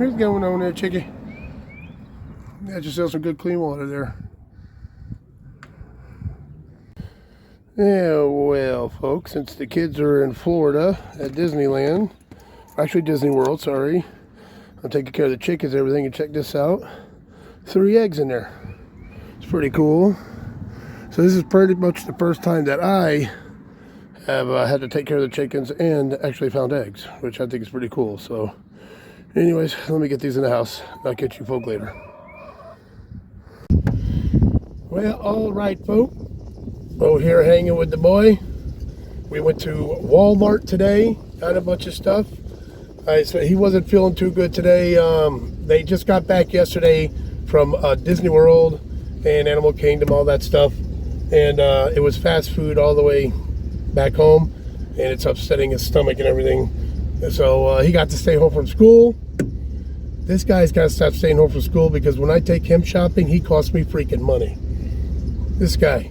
What's going on there, Chicky? Got yourself some good clean water there. Yeah, well, folks, since the kids are in Florida at Disneyland, actually Disney World, sorry, I'm taking care of the chickens and everything, and check this out. 3 eggs in there. It's pretty cool. So this is pretty much the first time that I have had to take care of the chickens and actually found eggs, which I think is pretty cool. So anyways, let me get these in the house. I'll catch you folk later. Well, all right, folk. Over here hanging with the boy. We went to Walmart today, got a bunch of stuff. So he wasn't feeling too good today. They just got back yesterday from Disney World and Animal Kingdom, all that stuff. And it was fast food all the way back home. And it's upsetting his stomach and everything. So he got to stay home from school. This guy's got to stop staying home from school because when I take him shopping, he costs me freaking money. This guy.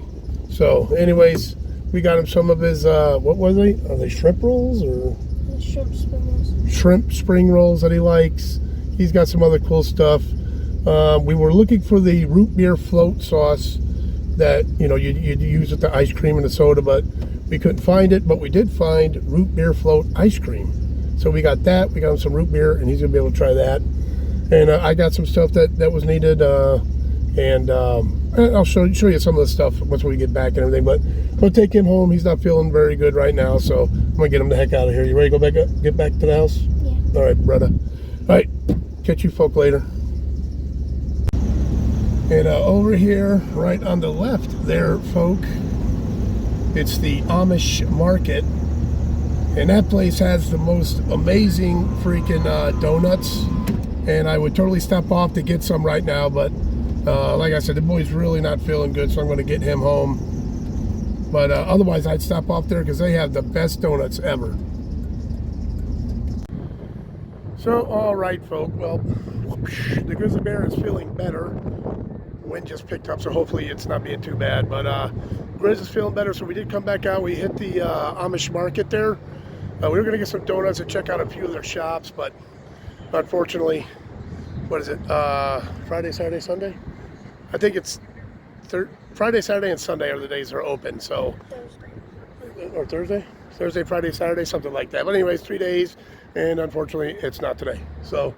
So anyways, we got him some of his, what were they? Are they shrimp rolls or? Shrimp spring rolls. Shrimp spring rolls that he likes. He's got some other cool stuff. We were looking for the root beer float sauce that, you know, you'd use with the ice cream and the soda, but we couldn't find it. But we did find root beer float ice cream. So we got that. We got him some root beer, and he's going to be able to try that. And I got some stuff that was needed. I'll show you some of the stuff once we get back and everything, but we'll take him home. He's not feeling very good right now, so I'm gonna get him the heck out of here. You ready to go back up, get back to the house? Yeah. All right, brother. All right, catch you folk later. And over here, right on the left there, folk, it's the Amish market, and that place has the most amazing freaking donuts, and I would totally stop off to get some right now, but like I said, the boy's really not feeling good, so I'm going to get him home. But otherwise, I'd stop off there because they have the best donuts ever. So, all right, folk. Well, the grizzly bear is feeling better. Wind just picked up, so hopefully it's not being too bad. But Grizz is feeling better, so we did come back out. We hit the Amish market there. We were going to get some donuts and check out a few of their shops, but unfortunately, what is it? Friday, Saturday, Sunday? I think it's Friday, Saturday, and Sunday are the days they're open. So, or Thursday, Friday, Saturday, something like that. But anyways, 3 days, and unfortunately, it's not today. So,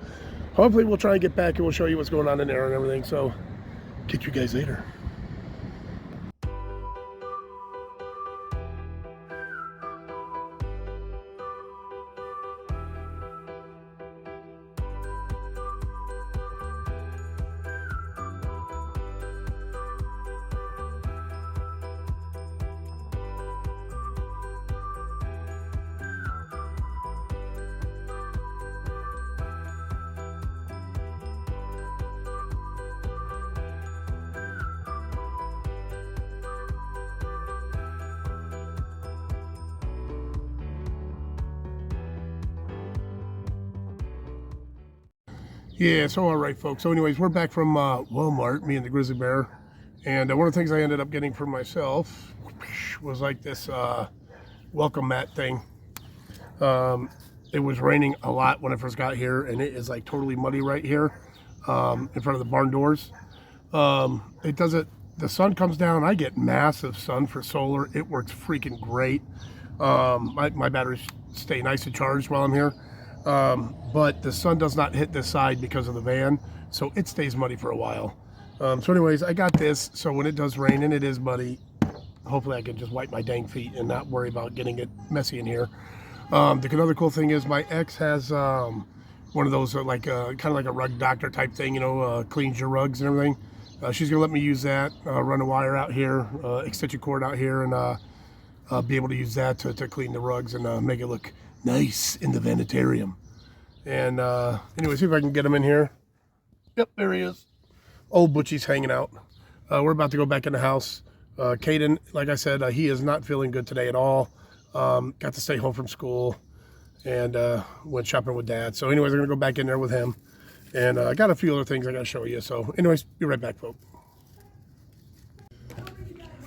hopefully, we'll try and get back and we'll show you what's going on in there and everything. So, catch you guys later. Yeah, so all right, folks. So anyways, we're back from Walmart, me and the grizzly bear. And one of the things I ended up getting for myself was like this welcome mat thing. It was raining a lot when I first got here, and it is like totally muddy right here in front of the barn doors. It doesn't, the sun comes down, I get massive sun for solar. It works freaking great. My batteries stay nice and charged while I'm here. But the sun does not hit this side because of the van, so it stays muddy for a while. So anyways, I got this, so when it does rain and it is muddy, hopefully I can just wipe my dang feet and not worry about getting it messy in here. The other cool thing is my ex has one of those like kind of like a rug doctor type thing, you know, cleans your rugs and everything. She's gonna let me use that, run a wire out here, extension cord out here, and be able to use that to clean the rugs and make it look nice in the vanitarium. And anyway, see if I can get him in here. Yep, there he is. Old Butchie's hanging out. We're about to go back in the house. Caden, like I said, he is not feeling good today at all. Got to stay home from school and went shopping with Dad. So anyways, I'm gonna go back in there with him. And I got a few other things I gotta show you. So anyways, be right back, folks.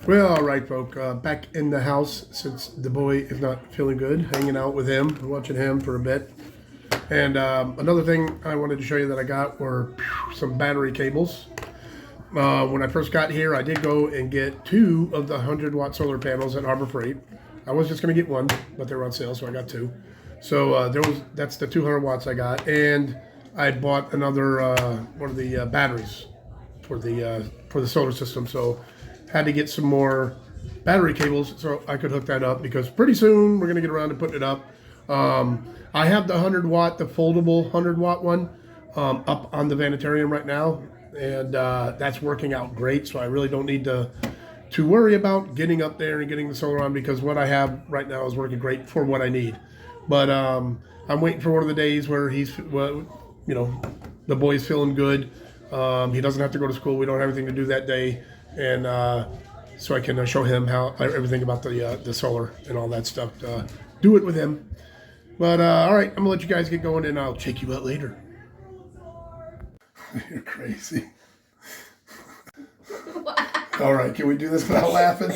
Well, all right, folk, back in the house since the boy is not feeling good, hanging out with him, watching him for a bit. And another thing I wanted to show you that I got were some battery cables. When I first got here, I did go and get 2 of the 100-watt solar panels at Harbor Freight. I was just going to get 1, but they were on sale, so I got 2. So that's the 200 watts I got, and I bought another one of the batteries for the solar system. So had to get some more battery cables so I could hook that up, because pretty soon we're going to get around to putting it up. I have the 100-watt, the foldable 100-watt one up on the Vanitarium right now, and that's working out great. So I really don't need to worry about getting up there and getting the solar on, because what I have right now is working great for what I need. But I'm waiting for one of the days where the boy's feeling good. He doesn't have to go to school. We don't have anything to do that day, and so I can show him how everything about the solar and all that stuff. Do it with him. But all right, I'm gonna let you guys get going, and I'll check you out later. You're crazy. All right, can we do this without laughing?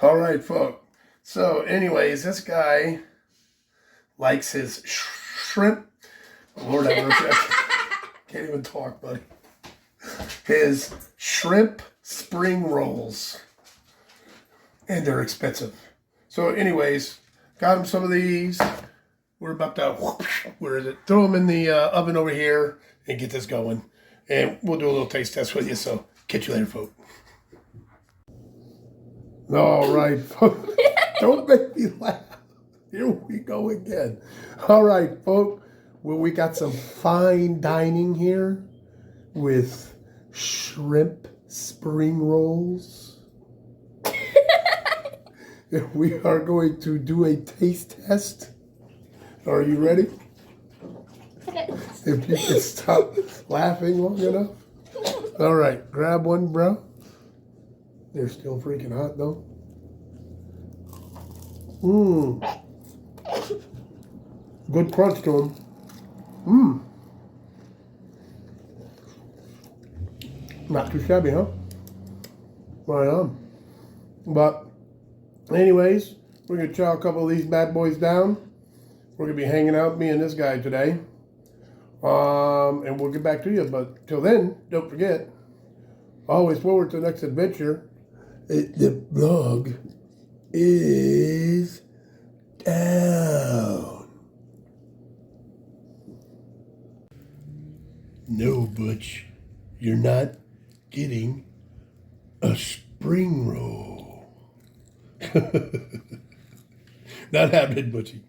All right, folks. So anyways, this guy likes his shrimp. Lord have mercy, I can't even talk, buddy. His shrimp spring rolls. And they're expensive. So anyways, got him some of these. We're about to, where is it? Throw them in the oven over here and get this going. And we'll do a little taste test with you. So catch you later, folks. All right, folks. Don't make me laugh. Here we go again. All right, folks. Well, we got some fine dining here with shrimp spring rolls. We are going to do a taste test. Are you ready? If you can stop laughing long enough. All right, grab one, bro. They're still freaking hot, though. Good crunch to them. Not too shabby, huh? Right on. But anyways, we're going to chow a couple of these bad boys down. We're going to be hanging out, me and this guy today. And we'll get back to you. But till then, don't forget, always forward to the next adventure. The vlog is down. No, Butch, you're not getting a spring roll. Not happening, Butchie.